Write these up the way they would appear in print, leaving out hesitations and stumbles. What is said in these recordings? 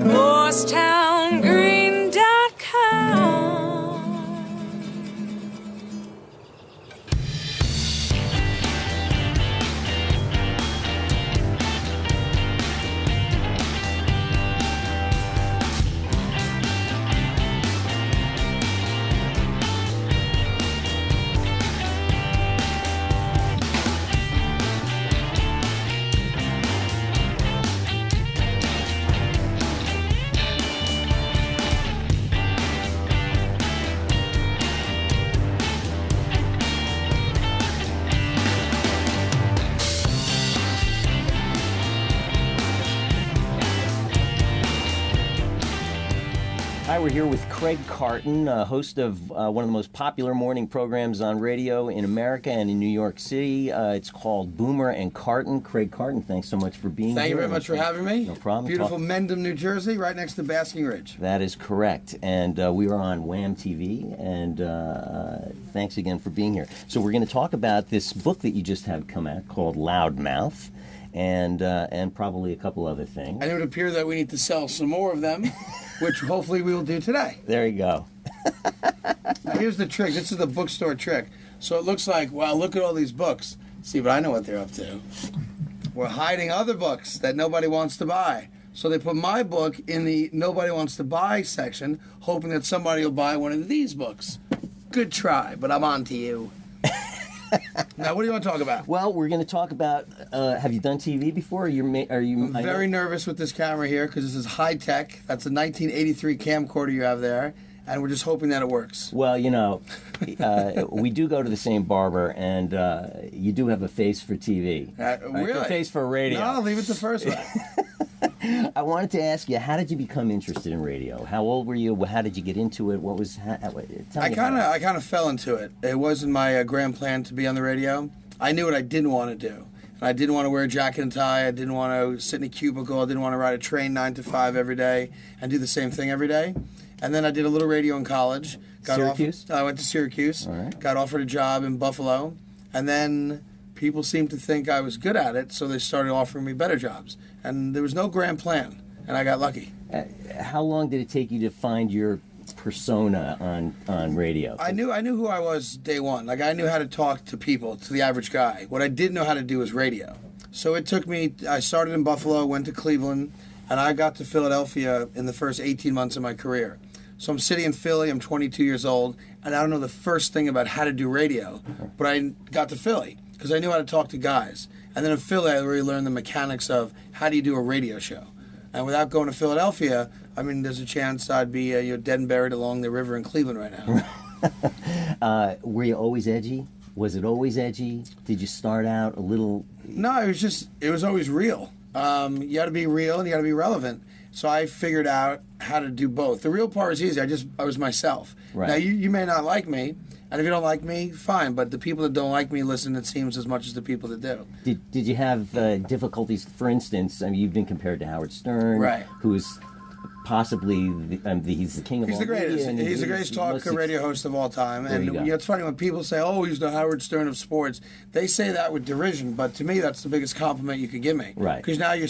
MorristownGreen.com. Hi, we're here with Craig Carton, host of one of the most popular morning programs on radio in America and in New York City. It's called Boomer and Carton. Craig Carton, thanks so much for being here. Thank you very much for having me. No problem. Beautiful Mendham, New Jersey, right next to Basking Ridge. That is correct. And we are on Wham TV, and thanks again for being here. So we're going to talk about this book that you just had come out called Loudmouth, and probably a couple other things. And it would appear that we need to sell some more of them, which hopefully we will do today. There you go. Now, here's the trick. This is the bookstore trick. So it looks like, wow, look at all these books. See, but I know what they're up to. We're hiding other books that nobody wants to buy. So they put my book in the nobody wants to buy section, hoping that somebody will buy one of these books. Good try, but I'm on to you. Now, what do you want to talk about? Well, we're going to talk about, have you done TV before? I'm very nervous with this camera here because this is high tech. That's a 1983 camcorder you have there, and we're just hoping that it works. Well, you know, we do go to the same barber, and you do have a face for TV. Really? A face for radio. No, leave it the first way. I wanted to ask you, how did you become interested in radio? How old were you? How did you get into it? What was? I kind of fell into it. It wasn't my grand plan to be on the radio. I knew what I didn't want to do. And I didn't want to wear a jacket and tie. I didn't want to sit in a cubicle. I didn't want to ride a train 9 to 5 every day and do the same thing every day. And then I did a little radio in college. Syracuse? I went to Syracuse. All right. Got offered a job in Buffalo. And then people seemed to think I was good at it, so they started offering me better jobs. And there was no grand plan, and I got lucky. How long did it take you to find your persona on radio? I knew who I was day one. Like, I knew how to talk to people, to the average guy. What I didn't know how to do was radio. So it took me, I started in Buffalo, went to Cleveland, and I got to Philadelphia in the first 18 months of my career. So I'm sitting in Philly, I'm 22 years old, and I don't know the first thing about how to do radio, but I got to Philly because I knew how to talk to guys. And then in Philly, I really learned the mechanics of how do you do a radio show. And without going to Philadelphia, I mean, there's a chance I'd be dead and buried along the river in Cleveland right now. Were you always edgy? Was it always edgy? Did you start out a little... No, it was always real. You got to be real and you got to be relevant. So I figured out how to do both. The real part is easy. I was myself. Right. Now, you may not like me, and if you don't like me, fine. But the people that don't like me listen, it seems, as much as the people that do. Did you have difficulties? For instance, I mean, you've been compared to Howard Stern, right? Who is possibly he's the king of all media. He's the greatest talk radio host of all time. And it's funny when people say, "Oh, he's the Howard Stern of sports." They say that with derision, but to me, that's the biggest compliment you could give me. Right? Because now you're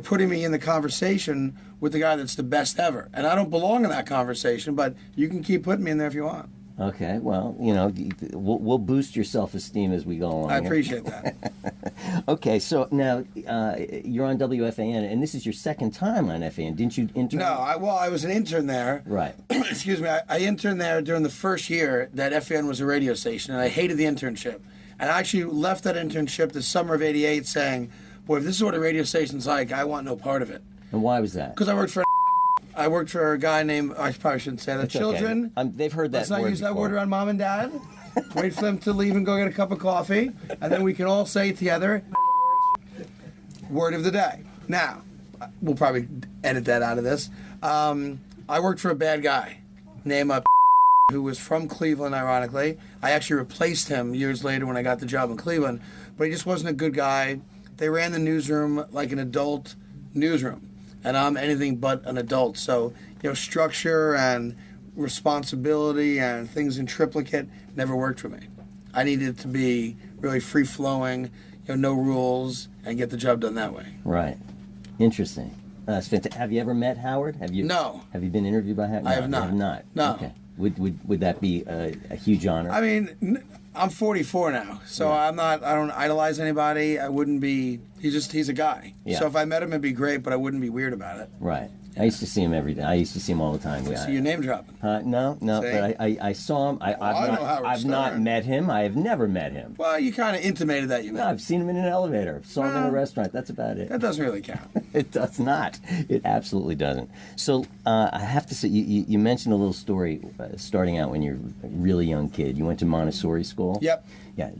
putting me in the conversation with the guy that's the best ever. And I don't belong in that conversation, but you can keep putting me in there if you want. Okay, well, we'll boost your self-esteem as we go along. I appreciate that. Okay, so now you're on WFAN, and this is your second time on FAN. Didn't you intern? No, I was an intern there. Right. Excuse me. I interned there during the first year that FAN was a radio station, and I hated the internship. And I actually left that internship the summer of '88 saying, boy, if this is what a radio station's like, I want no part of it. And why was that? Because I worked for a guy named, I probably shouldn't say that, It's children. Okay. They've heard that Let's word not use that before. word around mom and dad. Wait for them to leave and go get a cup of coffee, and then we can all say together, word of the day. Now, we'll probably edit that out of this. I worked for a bad guy named who was from Cleveland, ironically. I actually replaced him years later when I got the job in Cleveland, but he just wasn't a good guy. They ran the newsroom like an adult newsroom, and I'm anything but an adult. So, structure and responsibility and things in triplicate never worked for me. I needed to be really free-flowing, no rules, and get the job done that way. Right. Interesting. That's fantastic. Have you ever met Howard? Have you? No. Have you been interviewed by Howard? I have not. You have not. No. Okay. Would that be a huge honor? I mean, I'm 44 now, so Yeah. I don't idolize anybody. I wouldn't be. He's a guy. Yeah. So if I met him, it'd be great, but I wouldn't be weird about it. Right. I used to see him every day. I used to see him all the time. So you're name dropping. No, See? but I saw him. I know Howard I've not Stern. met him. I have never met him. Well, you kind of intimated that you No, met. I've seen him in an elevator. Saw him in a Well, restaurant. That's about it. That doesn't really count. It does not. It absolutely doesn't. So I have to say, you mentioned a little story starting out when you're a really young kid. You went to Montessori school. Yep. Yeah.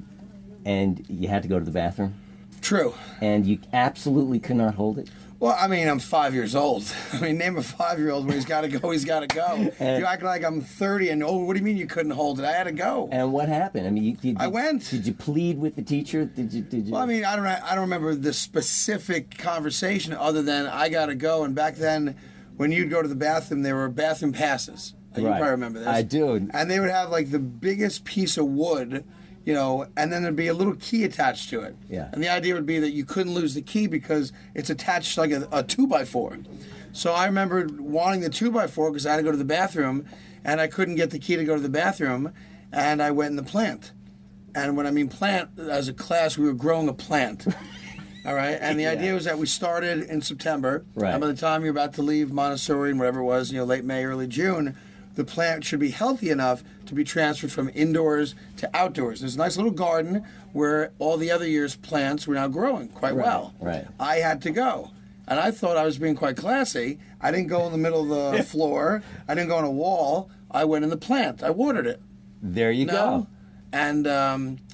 And you had to go to the bathroom. True. And you absolutely could not hold it. Well, I mean, I'm 5 years old. I mean, name a 5-year-old when he's got to go, he's got to go. And- You act like I'm 30 and, oh, what do you mean you couldn't hold it? I had to go. And what happened? I mean, I went. Did you plead with the teacher? Did you? Well, I mean, I don't remember the specific conversation other than I got to go. And back then, when you'd go to the bathroom, there were bathroom passes. You Right. probably remember this. I do. And they would have like the biggest piece of wood, and then there'd be a little key attached to it. Yeah. And the idea would be that you couldn't lose the key because it's attached like a 2x4. So I remember wanting the 2x4 because I had to go to the bathroom, and I couldn't get the key to go to the bathroom, and I went in the plant. And when I mean plant, as a class, we were growing a plant. All right, and the idea was that we started in September, Right. and by the time you're about to leave Montessori and whatever it was, late May, early June, the plant should be healthy enough to be transferred from indoors to outdoors. There's a nice little garden where all the other year's plants were now growing quite well. right. I had to go, and I thought I was being quite classy. I didn't go in the middle of the floor. I didn't go on a wall. I went in the plant. I watered it. There you go. No. And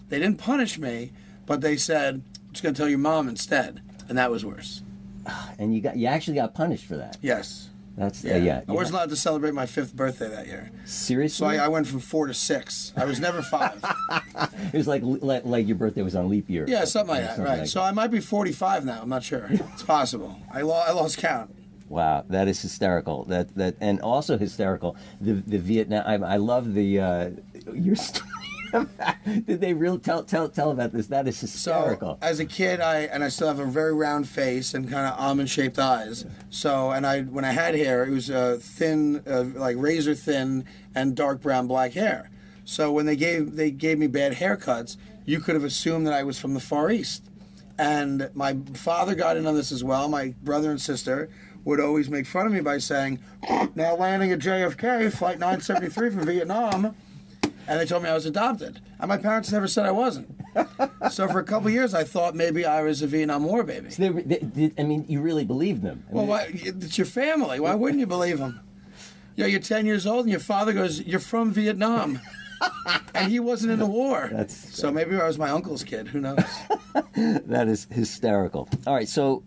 they didn't punish me, but they said, I'm just going to tell your mom instead. And that was worse. And you actually got punished for that. Yes. That's I wasn't allowed to celebrate my 5th birthday that year. Seriously? So I went from 4 to 6. I was never 5. It was like your birthday was on leap year. Yeah, something like that, Something right. like So I might be 45 now. I'm not sure. It's possible. I lost count. Wow, that is hysterical. That and also hysterical. The Vietnam. I love the your story. Did they really tell about this? That is hysterical. So as a kid, I still have a very round face and kind of almond-shaped eyes. So when I had hair, it was thin, like razor thin, and dark brown black hair. So when they gave me bad haircuts, you could have assumed that I was from the Far East. And my father got in on this as well. My brother and sister would always make fun of me by saying, "Now landing at JFK, flight 973 from Vietnam." And they told me I was adopted. And my parents never said I wasn't. So for a couple of years, I thought maybe I was a Vietnam War baby. So you really believed them. Well, it's your family. Why wouldn't you believe them? You're 10 years old and your father goes, "You're from Vietnam." And he wasn't in the war. So maybe I was my uncle's kid. Who knows? That is hysterical. All right, so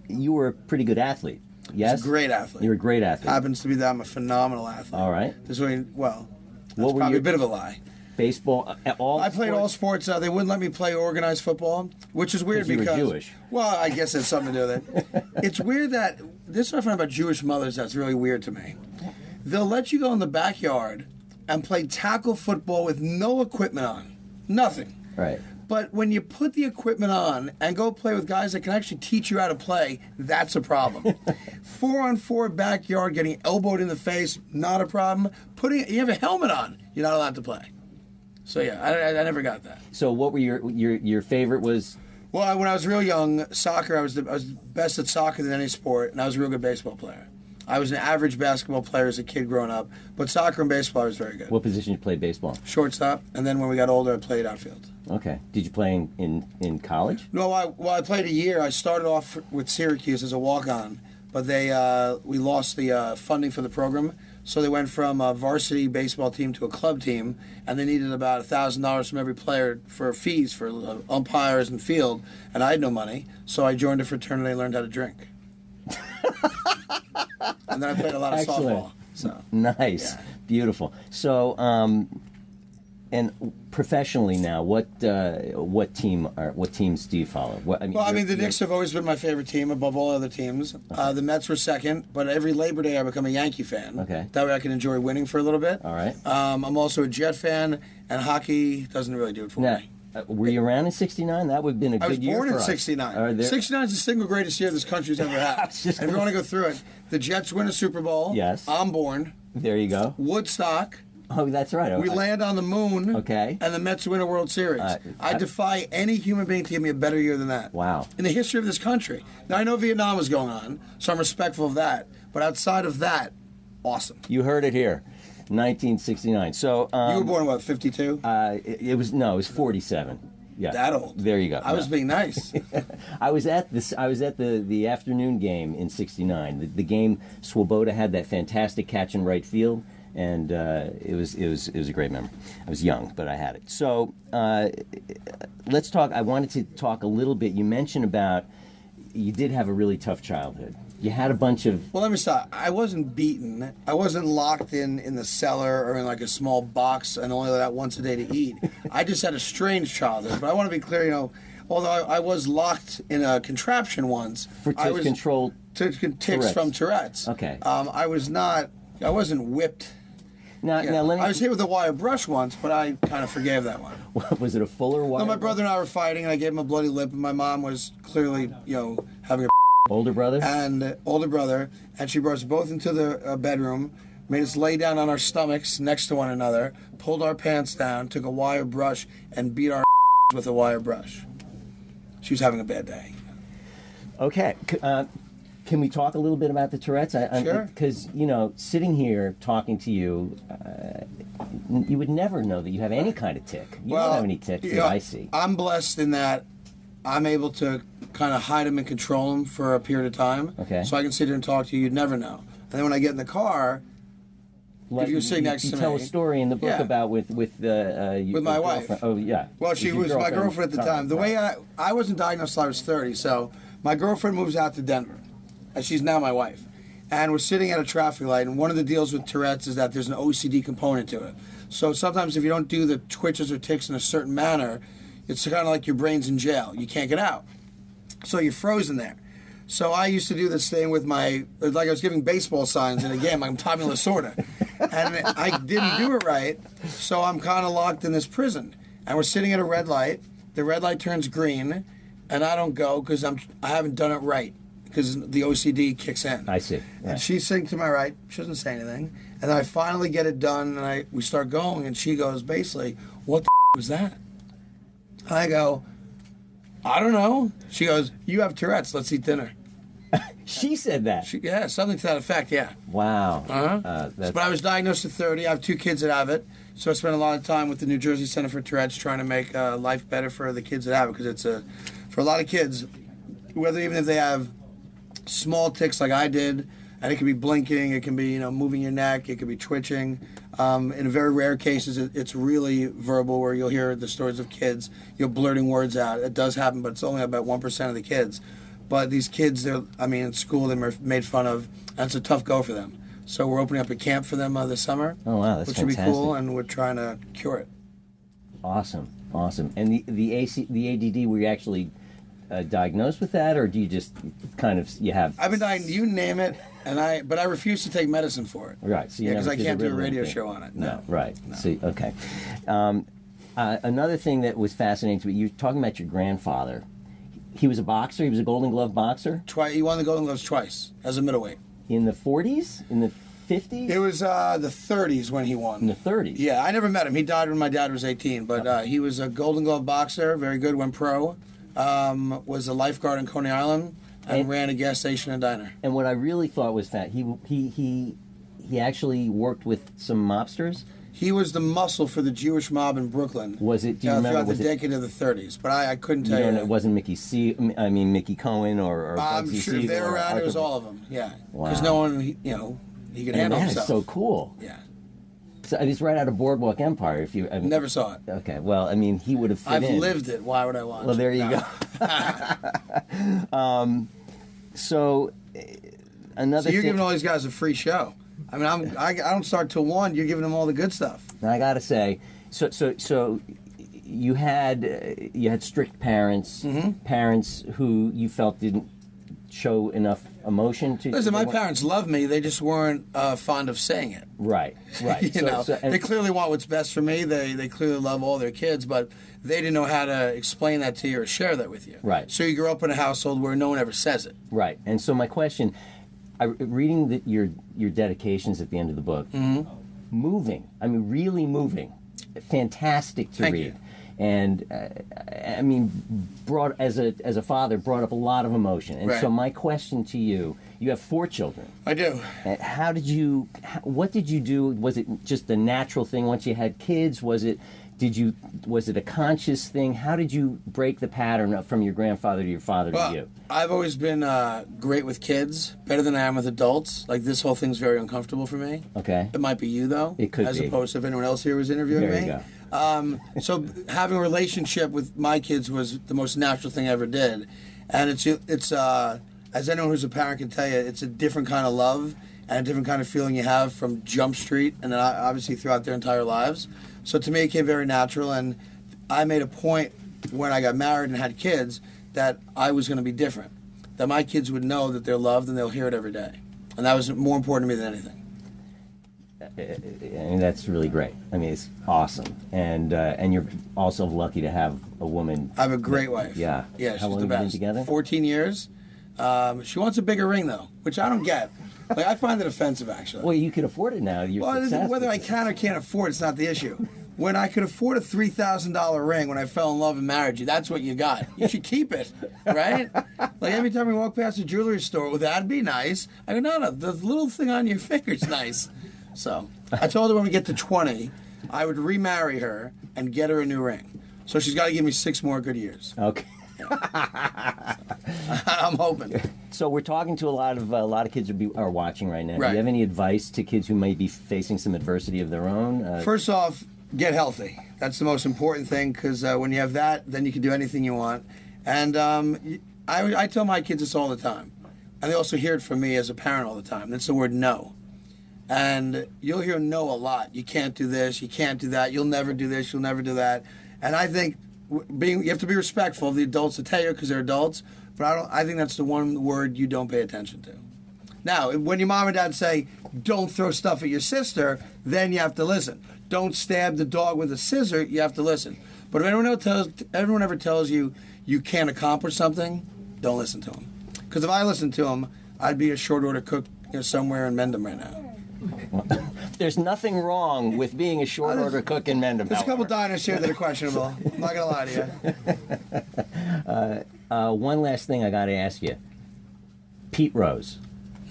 you were a pretty good athlete. Yes? I was a great athlete. You're a great athlete. Happens to be that I'm a phenomenal athlete. All right. That's What were probably a bit of a lie. Baseball, all I played all sports. They wouldn't let me play organized football, which is weird you were because Jewish. Well, I guess it's something to do with it. It's weird that this is what I find about Jewish mothers that's really weird to me. They'll let you go in the backyard and play tackle football with no equipment on, nothing. Right. But when you put the equipment on and go play with guys that can actually teach you how to play, that's a problem. 4-on-4 backyard, getting elbowed in the face, not a problem. You have a helmet on, you're not allowed to play. So yeah, I never got that. So what were your favorite was? Well, when I was real young, soccer. I was best at soccer than any sport, and I was a real good baseball player. I was an average basketball player as a kid growing up, but soccer and baseball I was very good. What position you played baseball? Shortstop, and then when we got older, I played outfield. Okay. Did you play in college? No, I played a year. I started off with Syracuse as a walk-on, but we lost the funding for the program, so they went from a varsity baseball team to a club team, and they needed about $1,000 from every player for fees for umpires and field, and I had no money, so I joined a fraternity and learned how to drink. And then I played a lot of softball. So Nice, yeah. Beautiful. So, and professionally now, what teams do you follow? The Knicks have always been my favorite team above all other teams. Okay. The Mets were second, but every Labor Day I become a Yankee fan. Okay. That way I can enjoy winning for a little bit. All right. I'm also a Jet fan, and hockey doesn't really do it for me. Were you around in '69? That would have been a I was good year born for in us. '69. '69 is the single greatest year this country's ever had. just And if you want to go through it, the Jets win a Super Bowl. Yes. I'm born. There you go. Woodstock. Oh, that's right. We land on the moon. Okay. And the Mets win a World Series. I defy any human being to give me a better year than that. Wow. In the history of this country. Now, I know Vietnam was going on, so I'm respectful of that. But outside of that, awesome. You heard it here. 1969. So you were born, what, 52? It was 47. Yeah. That old. There you go. I was being nice. I was at the afternoon game in '69. The game, Swoboda had that fantastic catch in right field, and it was a great memory. I was young, but I had it. So let's talk. I wanted to talk a little bit. You mentioned about you did have a really tough childhood. You had a bunch of... Well, let me stop. I wasn't beaten. I wasn't locked in the cellar or in like a small box and only let out once a day to eat. I just had a strange childhood. But I want to be clear, although I was locked in a contraption once. To control... Ticks Tourette's. from Tourette's. Okay. I wasn't whipped. Now let me... I was hit with a wire brush once, but I kind of forgave that one. Was it a fuller wire? No, my brother and I were fighting, and I gave him a bloody lip, and my mom was clearly, having a... Older brother? And older brother, and she brought us both into the bedroom, made us lay down on our stomachs next to one another, pulled our pants down, took a wire brush, and beat our with a wire brush. She was having a bad day. Okay. Can we talk a little bit about the Tourette's? Sure. Because, sitting here talking to you, you would never know that you have any kind of tick. You don't have any ticks that I see. I'm blessed in that I'm able to kind of hide them and control them for a period of time. Okay. So I can sit here and talk to you. You'd never know. And then when I get in the car, if you're sitting next to me... You tell a story in the book about with my wife. Oh, yeah. Well, she was my girlfriend at the time. The way I wasn't diagnosed until I was 30, so my girlfriend moves out to Denver, and she's now my wife. And we're sitting at a traffic light, and one of the deals with Tourette's is that there's an OCD component to it. So sometimes if you don't do the twitches or tics in a certain manner, it's kind of like your brain's in jail. You can't get out. So you're frozen there. So I used to do this thing with like I was giving baseball signs in a game, like I'm Tommy Lasorda. And I didn't do it right, so I'm kind of locked in this prison. And we're sitting at a red light. The red light turns green, and I don't go because I haven't done it right, because the OCD kicks in. I see. Yeah. And she's sitting to my right. She doesn't say anything. And then I finally get it done, and we start going, and she goes, basically, what the was that? And I go, I don't know. She goes, you have Tourette's. Let's eat dinner. She said that? Yeah, something to that effect, yeah. Wow. But I was diagnosed at 30. I have 2 kids that have it. So I spent a lot of time with the New Jersey Center for Tourette's trying to make life better for the kids that have it. Because it's for a lot of kids, even if they have small tics like I did, and it can be blinking, it can be moving your neck, it can be twitching. In very rare cases, it's really verbal, where you'll hear the stories of kids blurting words out. It does happen, but it's only about 1% of the kids. But these kids, in school, they're made fun of, and it's a tough go for them. So we're opening up a camp for them this summer. Oh, wow, that's which fantastic. would be cool, and we're trying to cure it. Awesome. And the ADD, were you actually diagnosed with that, or do you just kind of I've been diagnosed. You name it, but I refuse to take medicine for it. Right. So because I can't do a radio show on it. No. Right. No. See. Okay. Another thing that was fascinating to me, you were talking about your grandfather. He was a boxer. He was a Golden Glove boxer. He won the Golden Gloves twice as a middleweight. In the 40s? In the 50s? It was the 30s when he won. In the 30s? Yeah, I never met him. He died when my dad was 18, but he was a Golden Glove boxer, very good, went pro, was a lifeguard in Coney Island, and ran a gas station and diner. And what I really thought was that he actually worked with some mobsters? He was the muscle for the Jewish mob in Brooklyn. Was it? Do you remember? Throughout the decade of the 30s, but I couldn't tell you. It wasn't Mickey Cohen or I'm Bugsy sure if Siegel they were around, or it was all of them. Yeah, wow. Because no one, he could handle that himself. Is so cool. Yeah. So it's right out of Boardwalk Empire. Never saw it. Okay, well, he would have fit I've in. lived it. Why would I watch? Well, there you go. So another. So you're giving all these guys a free show. I don't start till 1. You're giving them all the good stuff. And I gotta say, so you had strict parents, mm-hmm. parents who you felt show enough emotion to. Listen, my parents love me. They just weren't fond of saying it. Right. They clearly want what's best for me. They clearly love all their kids, but they didn't know how to explain that to you or share that with you. Right. So you grew up in a household where no one ever says it. Right. And so my question, reading your dedications at the end of the book, moving. I mean, really moving. Fantastic to Thank read. you. And I mean, as a father, brought up a lot of emotion. And so my question to you: you have 4 children. I do. What did you do? Was it just a natural thing once you had kids? Was it a conscious thing? How did you break the pattern from your grandfather to your father to you? I've always been great with kids, better than I am with adults. Like, this whole thing's very uncomfortable for me. Okay. It might be you, though. It could as be. As opposed to if anyone else here was interviewing there me. You go. So having a relationship with my kids was the most natural thing I ever did. And it's as anyone who's a parent can tell you, it's a different kind of love and a different kind of feeling you have from Jump Street and then obviously throughout their entire lives. So to me, it came very natural, and I made a point when I got married and had kids that I was going to be different, that my kids would know that they're loved and they'll hear it every day. And that was more important to me than anything. I mean, that's really great. I mean, it's awesome, and you're also lucky to have a woman. I have a great wife. Yeah. She's How long the have you been best. together? 14 years. She wants a bigger ring though, which I don't get. Like, I find it offensive, actually. Well, you can afford it now. Whether I can or can't afford it's not the issue. When I could afford a $3,000 ring when I fell in love and married you, that's what you got. You should keep it, right? Like, every time we walk past a jewelry store, well, that'd be nice. I go, no, the little thing on your finger's nice. So I told her when we get to 20, I would remarry her and get her a new ring. So she's got to give me 6 more good years. Okay. I'm hoping. So we're talking to a lot of kids are watching right now. Right. Do you have any advice to kids who may be facing some adversity of their own? First off, get healthy. That's the most important thing, because when you have that, then you can do anything you want. And I tell my kids this all the time. And they also hear it from me as a parent all the time. That's the word no. And you'll hear no a lot. You can't do this, you can't do that, you'll never do this, you'll never do that. And I think you have to be respectful of the adults that tell you, because they're adults, but I think that's the one word you don't pay attention to. Now, when your mom and dad say, don't throw stuff at your sister, then you have to listen. Don't stab the dog with a scissor, you have to listen. But if everyone ever tells you you can't accomplish something, don't listen to them. Because if I listened to them, I'd be a short order cook somewhere in Mendham right now. There's nothing wrong with being a short order cook in Mendham. There's a couple diners here that are questionable. I'm not going to lie to you. One last thing I got to ask you. Pete Rose.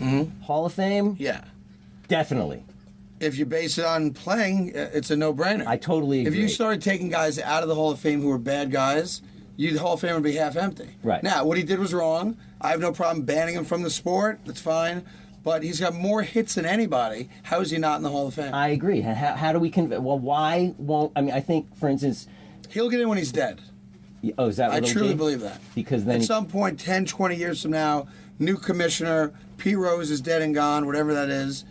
Mm-hmm. Hall of Fame? Yeah. Definitely. If you base it on playing, it's a no-brainer. I totally agree. If you started taking guys out of the Hall of Fame who were bad guys, the Hall of Fame would be half empty. Right. Now, what he did was wrong. I have no problem banning him from the sport. That's fine. But he's got more hits than anybody. How is he not in the Hall of Fame? I agree. How do we well, why won't... I mean, I think, for instance... He'll get in when he's dead. Oh, is that what I truly believe that. Because then... At some point, 10, 20 years from now, new commissioner, Pete Rose is dead and gone, whatever that is,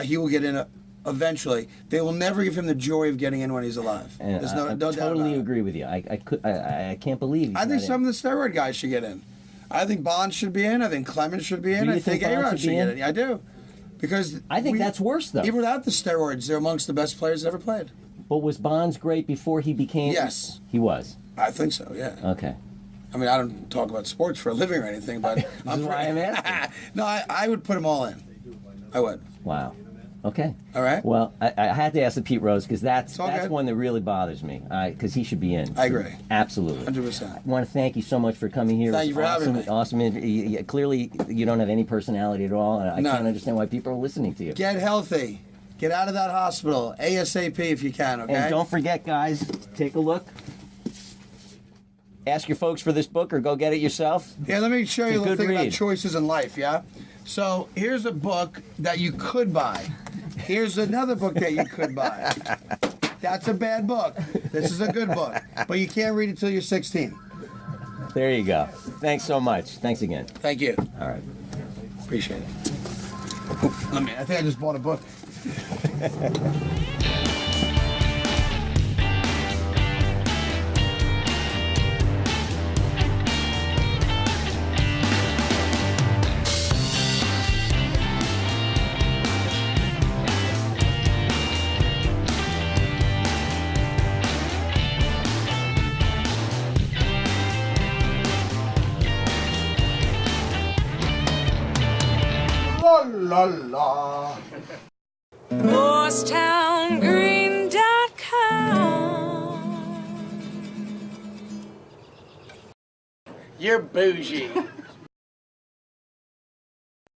he will get in eventually. They will never give him the joy of getting in when he's alive. And There's no doubt totally about it. agree with you. I can't believe he's I think not some in. of the steroid guys should get in. I think Bonds should be in. I think Clemens should be in. Do you I think think Bonds A-Rod should should be get in? in. Yeah, I do. Because I think that's worse, though. Even without the steroids, they're amongst the best players ever played. But was Bonds great before he became... Yes. He was? I think so, yeah. Okay. I mean, I don't talk about sports for a living or anything, but... This is why I'm asking. No, I would put them all in. I would. Wow. Okay. All right. Well, I had to ask the Pete Rose because that's okay. one that really bothers me. Because he should be in. I agree. Absolutely. 100%. I want to thank you so much for coming here. Thank you for having me. Awesome. Clearly, you don't have any personality at all, and I None. can't understand why people are listening to you. Get healthy. Get out of that hospital ASAP if you can, okay? And don't forget, guys, take a look. Ask your folks for this book or go get it yourself. Yeah, let me show you a little thing about read. choices in life, yeah? So here's a book that you could buy. Here's another book that you could buy. That's a bad book. This is a good book. But you can't read it till you're 16. There you go. Thanks so much. Thanks again. Thank you. All right. Appreciate it. I think I just bought a book. la la. MorristownGreen.com. You're bougie.